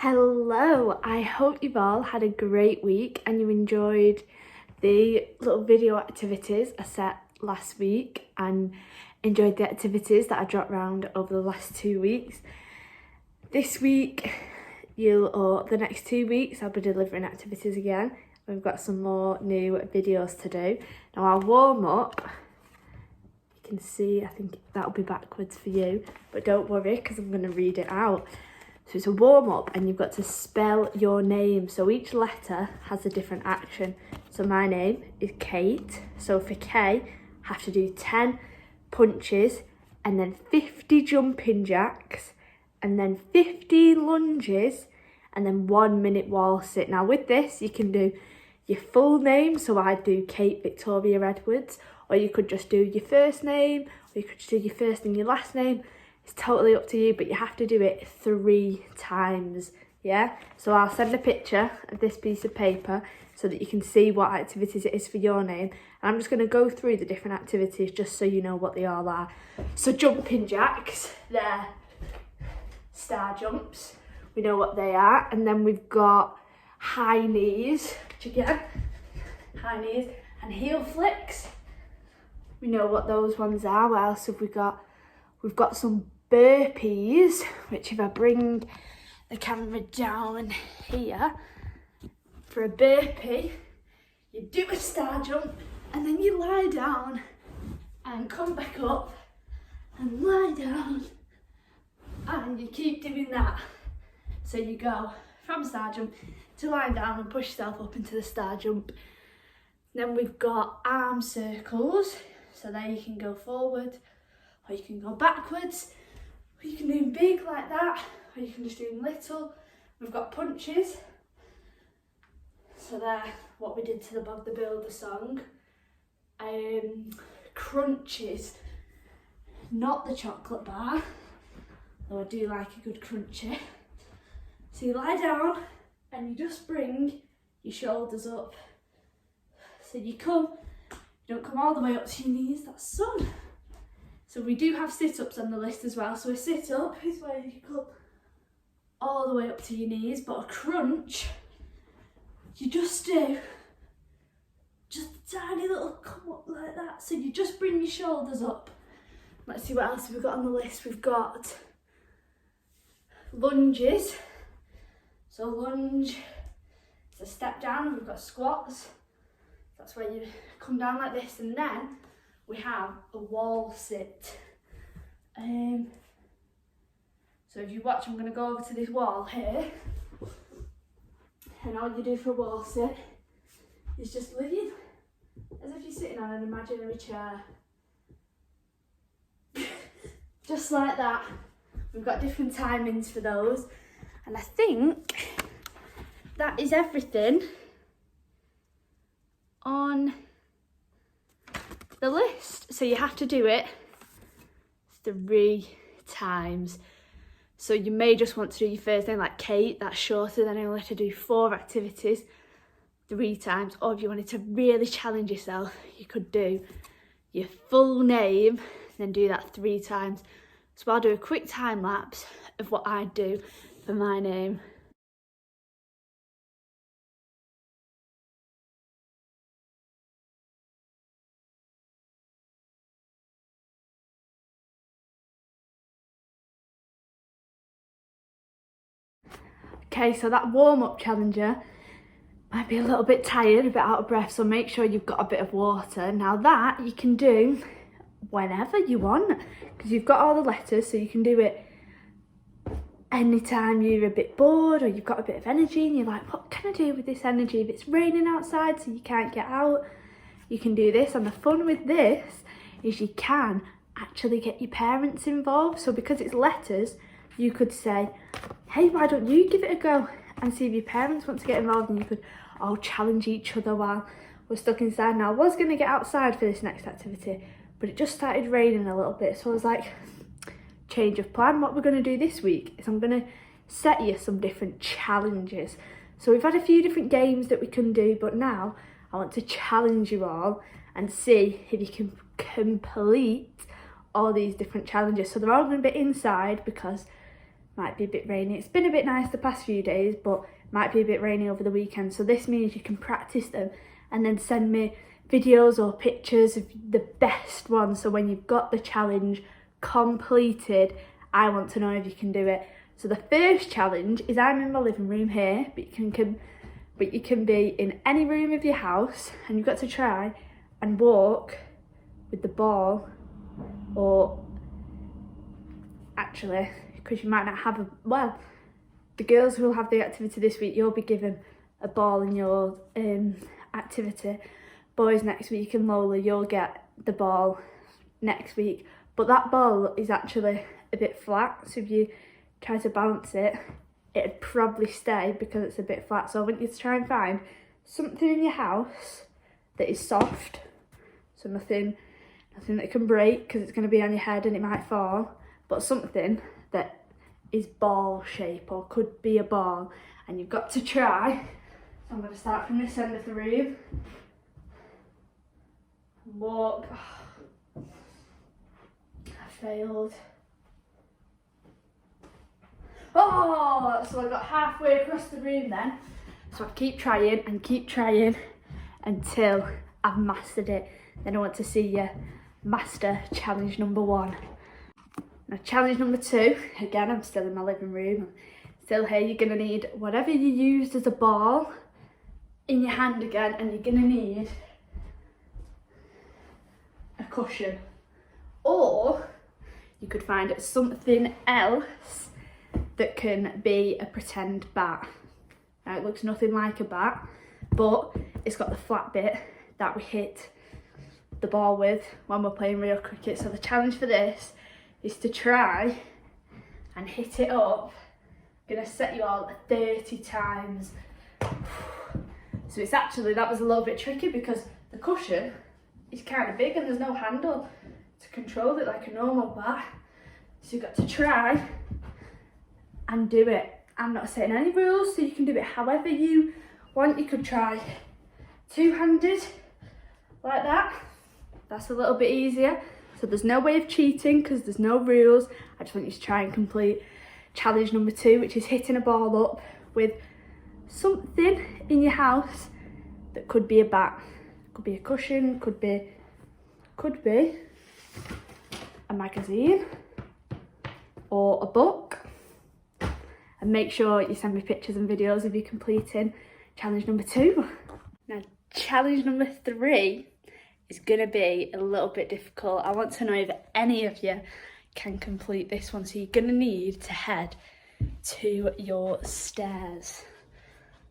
Hello, I hope you've all had a great week and you enjoyed the little video activities I set last week and enjoyed the activities that I dropped around over the last 2 weeks. This week, the next 2 weeks, I'll be delivering activities again. We've got some more new videos to do. Now our warm up, you can see, I think that'll be backwards for you, but don't worry because I'm going to read it out. So it's a warm up and you've got to spell your name. So each letter has a different action. So my name is Kate. So for K, I have to do 10 punches and then 50 jumping jacks and then 15 lunges and then 1 minute wall sit. Now with this, you can do your full name. So I do Kate Victoria Edwards, or you could just do your first name, or you could just do your first and your last name. It's totally up to you, but you have to do it 3 times, yeah? So I'll send a picture of this piece of paper so that you can see what activities it is for your name. And I'm just going to go through the different activities just so you know what they all are. So jumping jacks, they're star jumps. We know what they are. And then we've got high knees, which again, high knees, and heel flicks. We know what those ones are. What else have we got? We've got some burpees, which if I bring the camera down here, for a burpee, you do a star jump and then you lie down and come back up and lie down and you keep doing that. So you go from star jump to lie down and push yourself up into the star jump. Then we've got arm circles, so there you can go forward, or you can go backwards, or you can do big like that, or you can just do little. We've got punches, so they're what we did to the Bob the Builder song. Crunches, not the chocolate bar, though I do like a good crunchy. So you lie down and you just bring your shoulders up. So you don't come all the way up to your knees, that's sun. So we do have sit-ups on the list as well. So a sit-up is where you come all the way up to your knees, but a crunch, you just do just a tiny little come up like that. So you just bring your shoulders up. Let's see what else we've got on the list. We've got lunges. So lunge, it's a step down, and we've got squats. That's where you come down like this, and then we have a wall sit. So if you watch, I'm going to go over to this wall here, and all you do for a wall sit is just lean as if you're sitting on an imaginary chair. Just like that. We've got different timings for those, and I think that is everything on the list. So you have to do it 3 times. So you may just want to do your first name like Kate, that's shorter, then I only have to do 4 activities 3 times. Or if you wanted to really challenge yourself, you could do your full name, then do that 3 times. So I'll do a quick time lapse of what I do for my name. Okay, so that warm-up challenger might be a little bit tired, a bit out of breath, so make sure you've got a bit of water. Now that you can do whenever you want, because you've got all the letters, so you can do it anytime you're a bit bored or you've got a bit of energy and you're like, what can I do with this energy? If it's raining outside so you can't get out, you can do this. And the fun with this is you can actually get your parents involved. So because it's letters, you could say, hey, why don't you give it a go and see if your parents want to get involved, and you could all challenge each other while we're stuck inside. Now I was going to get outside for this next activity, but it just started raining a little bit, so I was like, change of plan. What we're going to do this week is I'm going to set you some different challenges. So we've had a few different games that we can do, but now I want to challenge you all and see if you can complete all these different challenges. So they're all going to be inside because might be a bit rainy. It's been a bit nice the past few days, but might be a bit rainy over the weekend. So this means you can practice them and then send me videos or pictures of the best ones. So when you've got the challenge completed, I want to know if you can do it. So the first challenge is I'm in my living room here, but you can be in any room of your house, and you've got to try and walk with the ball, or actually, because you might not have a, well, the girls who will have the activity this week, you'll be given a ball in your activity. Boys next week and Lola, you'll get the ball next week. But that ball is actually a bit flat, so if you try to bounce it, it'd probably stay because it's a bit flat. So I want you to try and find something in your house that is soft, so nothing that can break because it's going to be on your head and it might fall, but something that is ball shape or could be a ball, and you've got to try. So I'm going to start from this end of the room. Walk. Oh, I failed. Oh, so I got halfway across the room then. So I keep trying until I've mastered it. Then I want to see you master challenge number 1. Now challenge number 2, again, I'm still in my living room. I'm still here. You're gonna need whatever you used as a ball in your hand again, and you're gonna need a cushion. Or you could find something else that can be a pretend bat. Now it looks nothing like a bat, but it's got the flat bit that we hit the ball with when we're playing real cricket. So the challenge for this is to try and hit it up. I'm gonna set you all 30 times. So it's actually, that was a little bit tricky because the cushion is kind of big and there's no handle to control it like a normal bat. So you've got to try and do it. I'm not setting any rules, so you can do it however you want. You could try two-handed like that. That's a little bit easier. So there's no way of cheating because there's no rules. I just want you to try and complete challenge number 2, which is hitting a ball up with something in your house that could be a bat, could be a cushion, could be a magazine or a book. And make sure you send me pictures and videos of you completing challenge number 2. Now challenge number 3 is gonna be a little bit difficult. I want to know if any of you can complete this one. So you're gonna need to head to your stairs.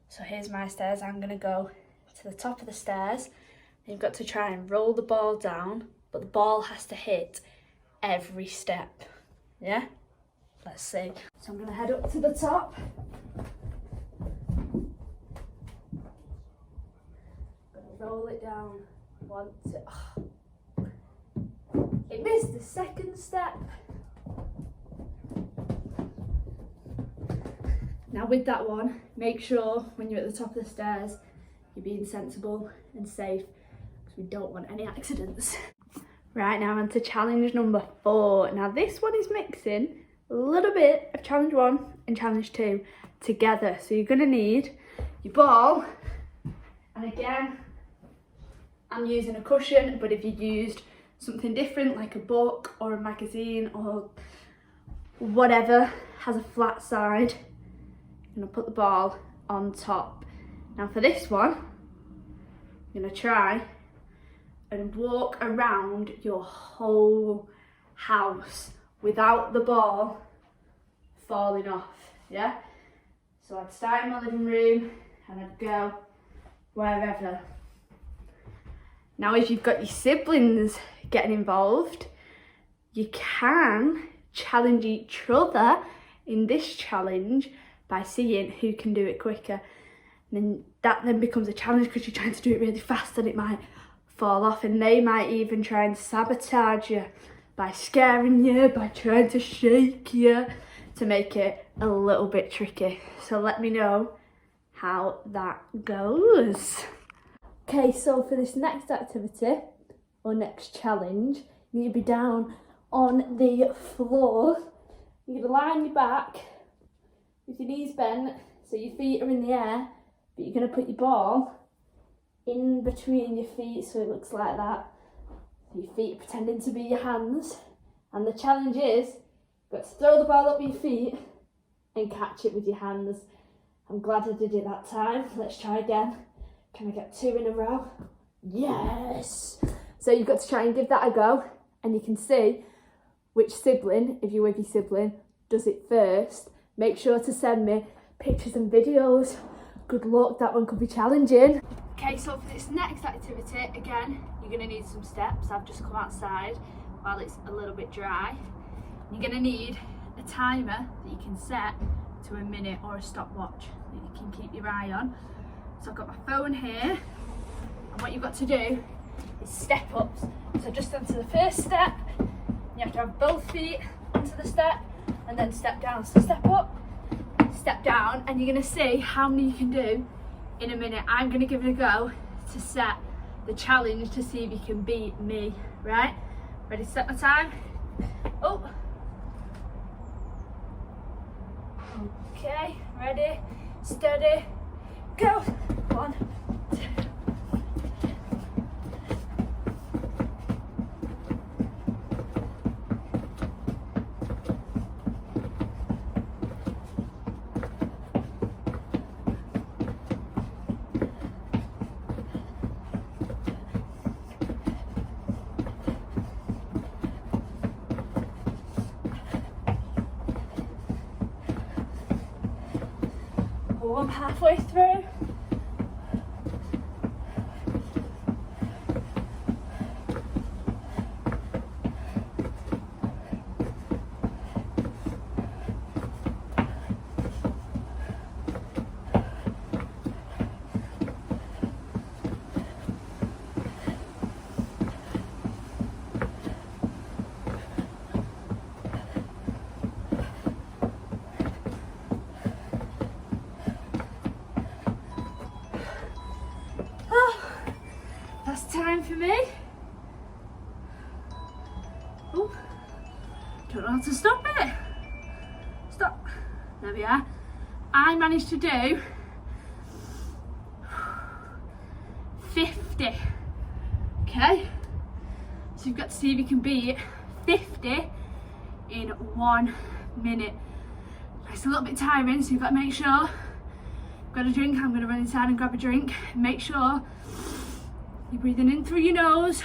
So here's my stairs. I'm gonna go to the top of the stairs. You've got to try and roll the ball down, but the ball has to hit every step. Yeah? Let's see. So I'm gonna head up to the top. Gonna roll it down. 1, 2. Oh. It missed the second step. Now with that one, make sure when you're at the top of the stairs, you're being sensible and safe, because we don't want any accidents. Right, now on to challenge number 4. Now this one is mixing a little bit of challenge 1 and challenge 2 together. So you're gonna need your ball, and again, I'm using a cushion, but if you used something different like a book or a magazine or whatever has a flat side, I'm gonna put the ball on top. Now for this one, I'm gonna try and walk around your whole house without the ball falling off, yeah? So I'd start in my living room and I'd go wherever. Now if you've got your siblings getting involved, you can challenge each other in this challenge by seeing who can do it quicker. And that then becomes a challenge because you're trying to do it really fast and it might fall off, and they might even try and sabotage you by scaring you, by trying to shake you to make it a little bit tricky. So let me know how that goes. Okay, so for this next activity or next challenge, you need to be down on the floor. You're gonna lie on your back with your knees bent, so your feet are in the air, but you're going to put your ball in between your feet so it looks like that. Your feet are pretending to be your hands, and the challenge is you've got to throw the ball up with your feet and catch it with your hands. I'm glad I did it that time. Let's try again. Can I get 2 in a row? Yes! So you've got to try and give that a go, and you can see which sibling, if you're with your sibling, does it first. Make sure to send me pictures and videos. Good luck, that one could be challenging. Okay, so for this next activity, again, you're going to need some steps. I've just come outside while it's a little bit dry. You're going to need a timer that you can set to a minute or a stopwatch that you can keep your eye on. So I've got my phone here, and what you've got to do is step ups. So just onto the first step, you have to have both feet onto the step and then step down. So step up, step down, and you're going to see how many you can do in a minute. I'm going to give it a go to set the challenge to see if you can beat me, right? Ready to set my time? Oh. Okay, ready, steady, go. 1, 2. Oh, I'm halfway through. That's time for me. Oh, don't know how to stop it. Stop. There we are. I managed to do 50. Okay. So you've got to see if you can beat 50 in 1 minute. It's a little bit tiring, so you've got to make sure you've got a drink. I'm going to run inside and grab a drink. Make sure you're breathing in through your nose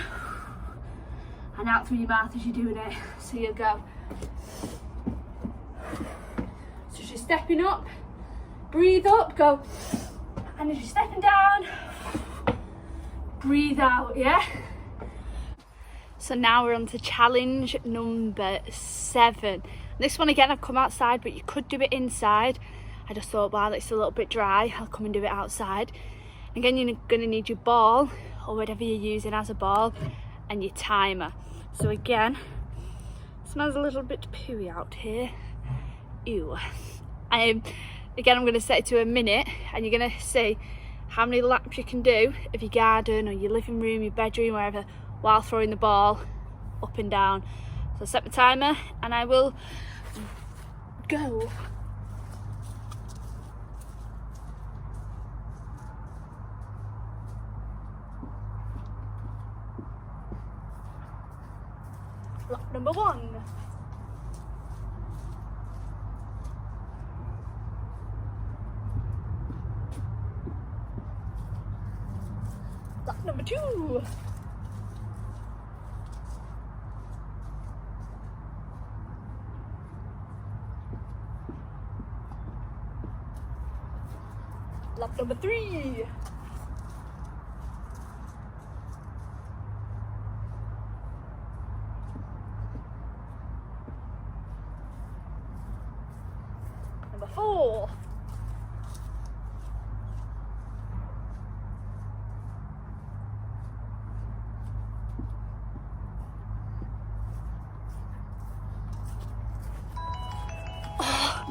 and out through your mouth as you're doing it. So you'll go. So as you're stepping up, breathe up, go. And as you're stepping down, breathe out, yeah? So now we're on to challenge number 7. This one again, I've come outside, but you could do it inside. I just thought, while it's a little bit dry, I'll come and do it outside. Again, you're going to need your ball, or whatever you're using as a ball, and your timer. So again, smells a little bit pooey out here. Ew. Again, I'm going to set it to a minute, and you're going to see how many laps you can do of your garden or your living room, your bedroom, wherever, while throwing the ball up and down. So I'll set my timer, and I will go. Lap number 1. Lap number 2. Lap number 3. Number 4. Oh,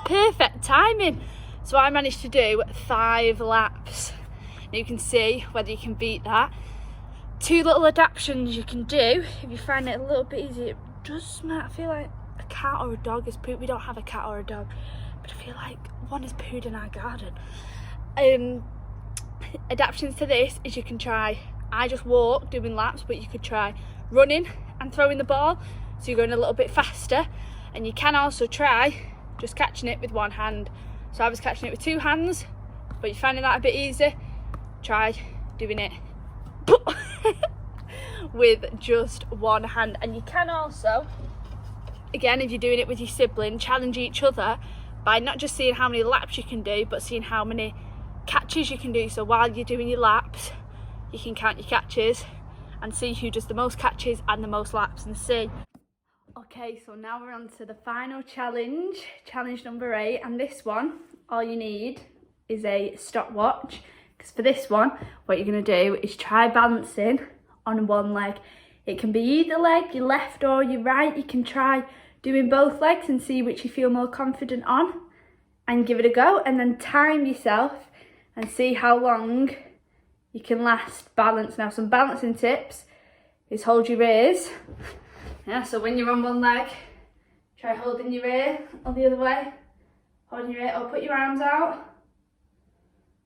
perfect timing. So I managed to do 5 laps. Now you can see whether you can beat that. 2 little adaptations you can do if you find it a little bit easy. It does smell, I feel like a cat or a dog is poop. We don't have a cat or a dog, but I feel like one has pooed in our garden. Adaptations to this is you can try, I just walk doing laps, but you could try running and throwing the ball, so you're going a little bit faster. And you can also try just catching it with one hand. So I was catching it with two hands, but you're finding that a bit easy, try doing it with just one hand. And you can also, again, if you're doing it with your sibling, challenge each other by not just seeing how many laps you can do, but seeing how many catches you can do. So while you're doing your laps, you can count your catches and see who does the most catches and the most laps and see. Okay, so now we're on to the final challenge, challenge number 8, and this one, all you need is a stopwatch, because for this one, what you're going to do is try balancing on one leg. It can be either leg, your left or your right. You can try doing both legs and see which you feel more confident on, and give it a go, and then time yourself and see how long you can last balance. Now, some balancing tips is hold your ears. Yeah, so when you're on one leg, try holding your ear, or the other way, holding your ear, or put your arms out.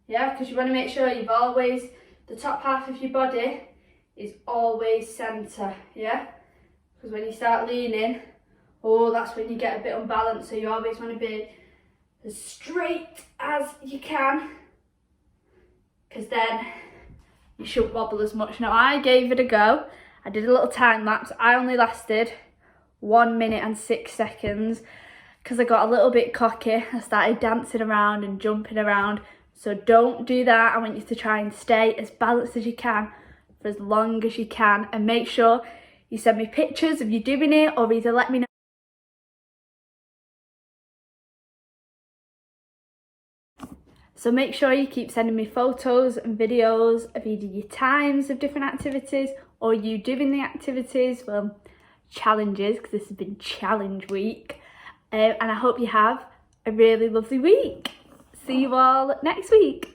Yeah, because you want to make sure you've always, the top half of your body is always centre, yeah? Because when you start leaning, oh, that's when you get a bit unbalanced, so you always want to be as straight as you can, because then you shouldn't wobble as much. Now, I gave it a go. I did a little time lapse. I only lasted 1 minute and 6 seconds because I got a little bit cocky. I started dancing around and jumping around. So don't do that. I want you to try and stay as balanced as you can for as long as you can, and make sure you send me pictures of you doing it, or either let me know. So make sure you keep sending me photos and videos of either your times of different activities or you doing the activities, well, challenges, because this has been challenge week. And I hope you have a really lovely week. See you all next week.